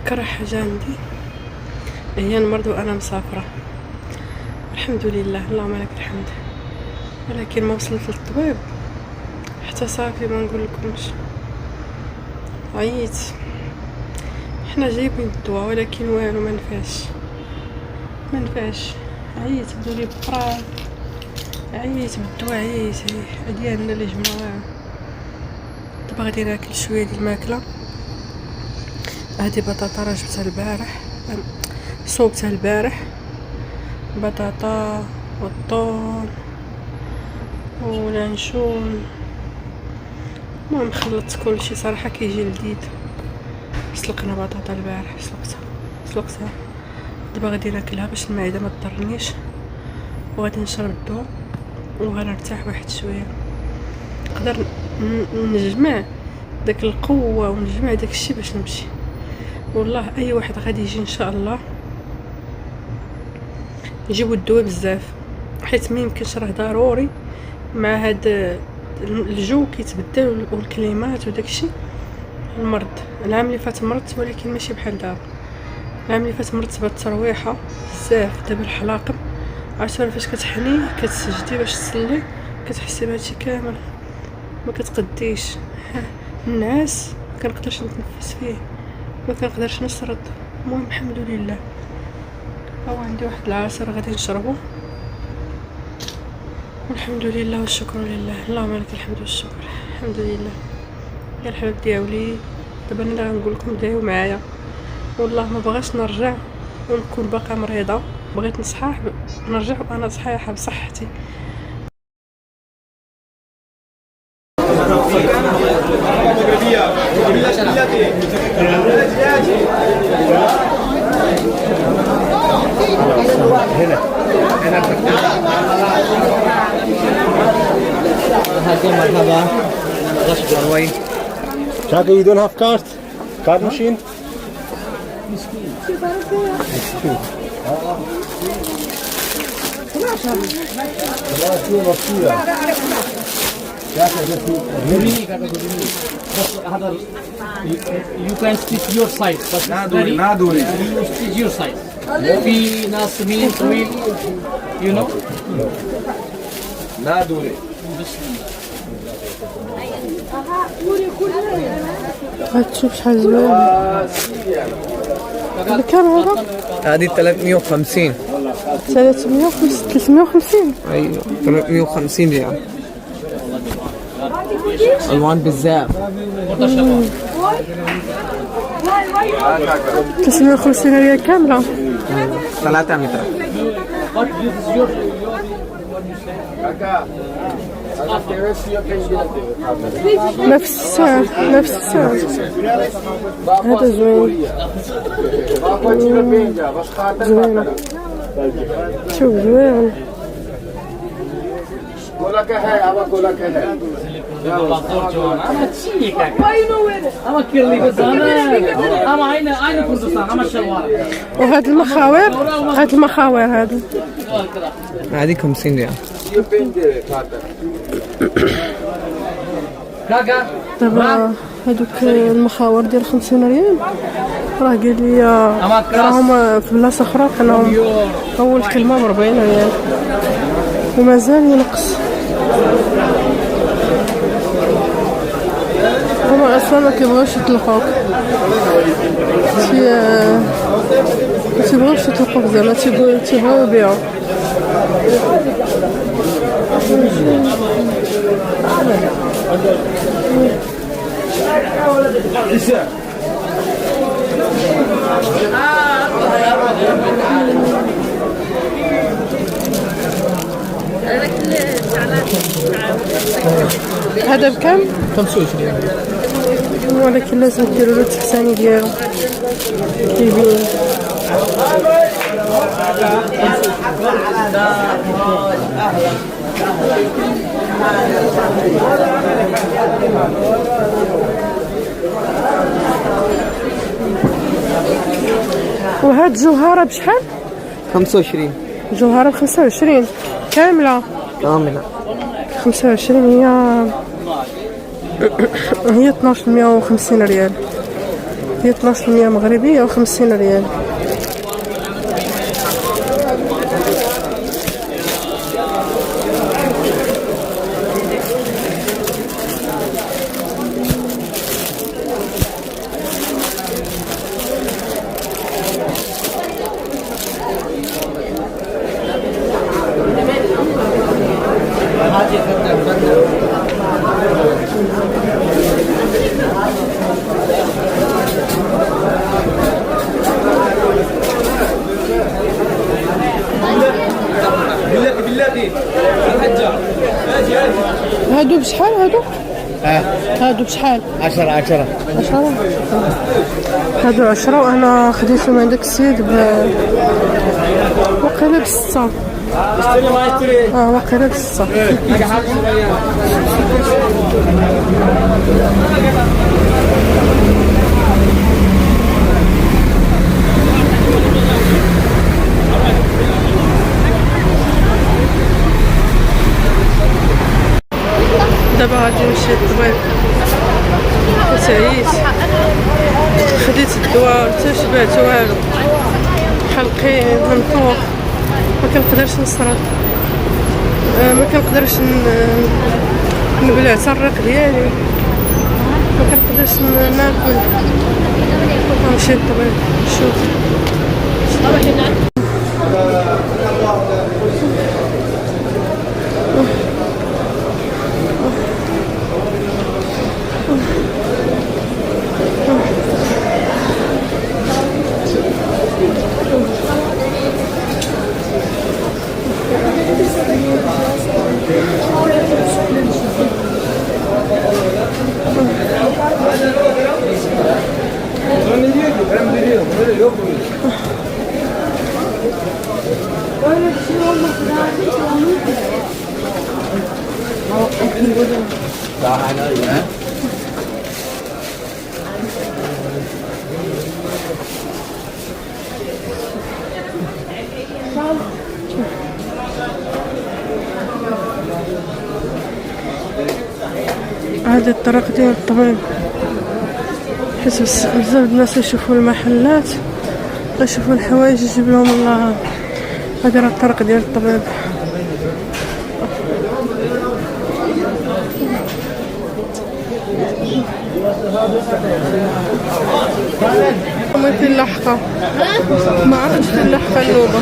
أكره حاجة عندي هي المرض وأنا مسافرة. الحمد لله اللهم لك الحمد، ولكن ما وصلت للطبيب حتى صافي ما نقولكمش عييت. حنا جايبين الدواء ولكن والو ما نفعش. عييت بدو لي بقرا، عييت بالدواء، عييت ديالنا اللي جبنا والو. دابا غادي ناكل شويه ديال الماكله. هادي بطاطا راه جبتها البارح، صوبتها البارح، بطاطا والثوم واللانشون. المهم خلطت كلشي صراحه كيجي لذيذ. سلقنا بطاطا البارح، سلقتها. دابا غادي ناكلها باش المعده ما تضرنيش، وغادي نشرب الضوء وغنرتاح واحد شويه. نقدر نجمع داك القوه ونجمع داك الشيء باش نمشي. والله اي واحد غادي يجي ان شاء الله نجيبو الدواء بزاف، حيت ما يمكنش، راه ضروري مع هاد الجو كيتبدل والكليمات وداكشي. المرض العام اللي فات مرضت ولكن ماشي بحال دابا. العام اللي فات مرضت بهاد الترويحه بزاف. دابا الحلاقم عرفتي فاش كتحني كتسجدي باش تصلي كتحسي بهادشي كامل، ما كتقديش. النعاس ما كنقدرش نتنفس فيه، ما كنقدرش نسرد. المهم الحمد لله. هو عندي واحد العصير غادي نشربو، والحمد لله والشكر لله. اللهم لك الحمد والشكر. الحمد لله يا الحباب ديالي. دابا انا غنقول لكم دايو معايا، والله ما بغاش نرجع ونكون باقا مريضه. بغيت نصحح نرجع وانا صحيحه بصحتي. مرحبا. غشبر Shaka, you don't have card? Card machine? You can speak your side, but you speak your side. في ناس مين طويل you know. غتشوف شحال زوين بكام هذا؟ هذه 350. 350. ايوه 350 ريال. الوان بزاف. 350 ريال كامله. 3 متر. نفس السعر. هذا زوين. زوين. شوف زوين. وهاد المخاور هادو هذه 50 ريال. دابا هادوك المخاور ديال 50 ريال راه قال لي راهم في بلاصه اخرى كانوا اول كلمه ب 40 ريال ومازال ينقص. هما اصلا ما كيبغيوش يطلقوك، تيبغيوش يطلقوك زعما تيبغيو يبيعو. هذا بكم؟ 25. ولكن لازم ديروا له التحساني ديالو كيبين. وهاد جوهرة بشحال؟ 25. جوهرة ب25 كاملة. 25 هي 1250 ريال. هي 12% مغربية و50 ريال. هادو بشحال هادو؟ هادو بشحال؟ 10 10. هادو 10 وانا خديتهم عند داك السيد وقيله ب6. وقيله ب6. دابا غادي نمشي للطبيب تعييت، خديت الدواء حتى شبعت والو، حلقي من فوق ما كنقدرش نصرف، ما كنقدرش نبلع حتى الريق ديالي، ما كنقدرش ناكل. نمشي للطبيب نشوف. هذه الطريق ديال الطبيب، حيت بزاف الناس يشوفوا المحلات يشوفوا الحوايج يجيب لهم الله. هذه راه الطريق ديال الطبيب. ما كاين لحقه، ما عرفتش فين لحقه النوبه.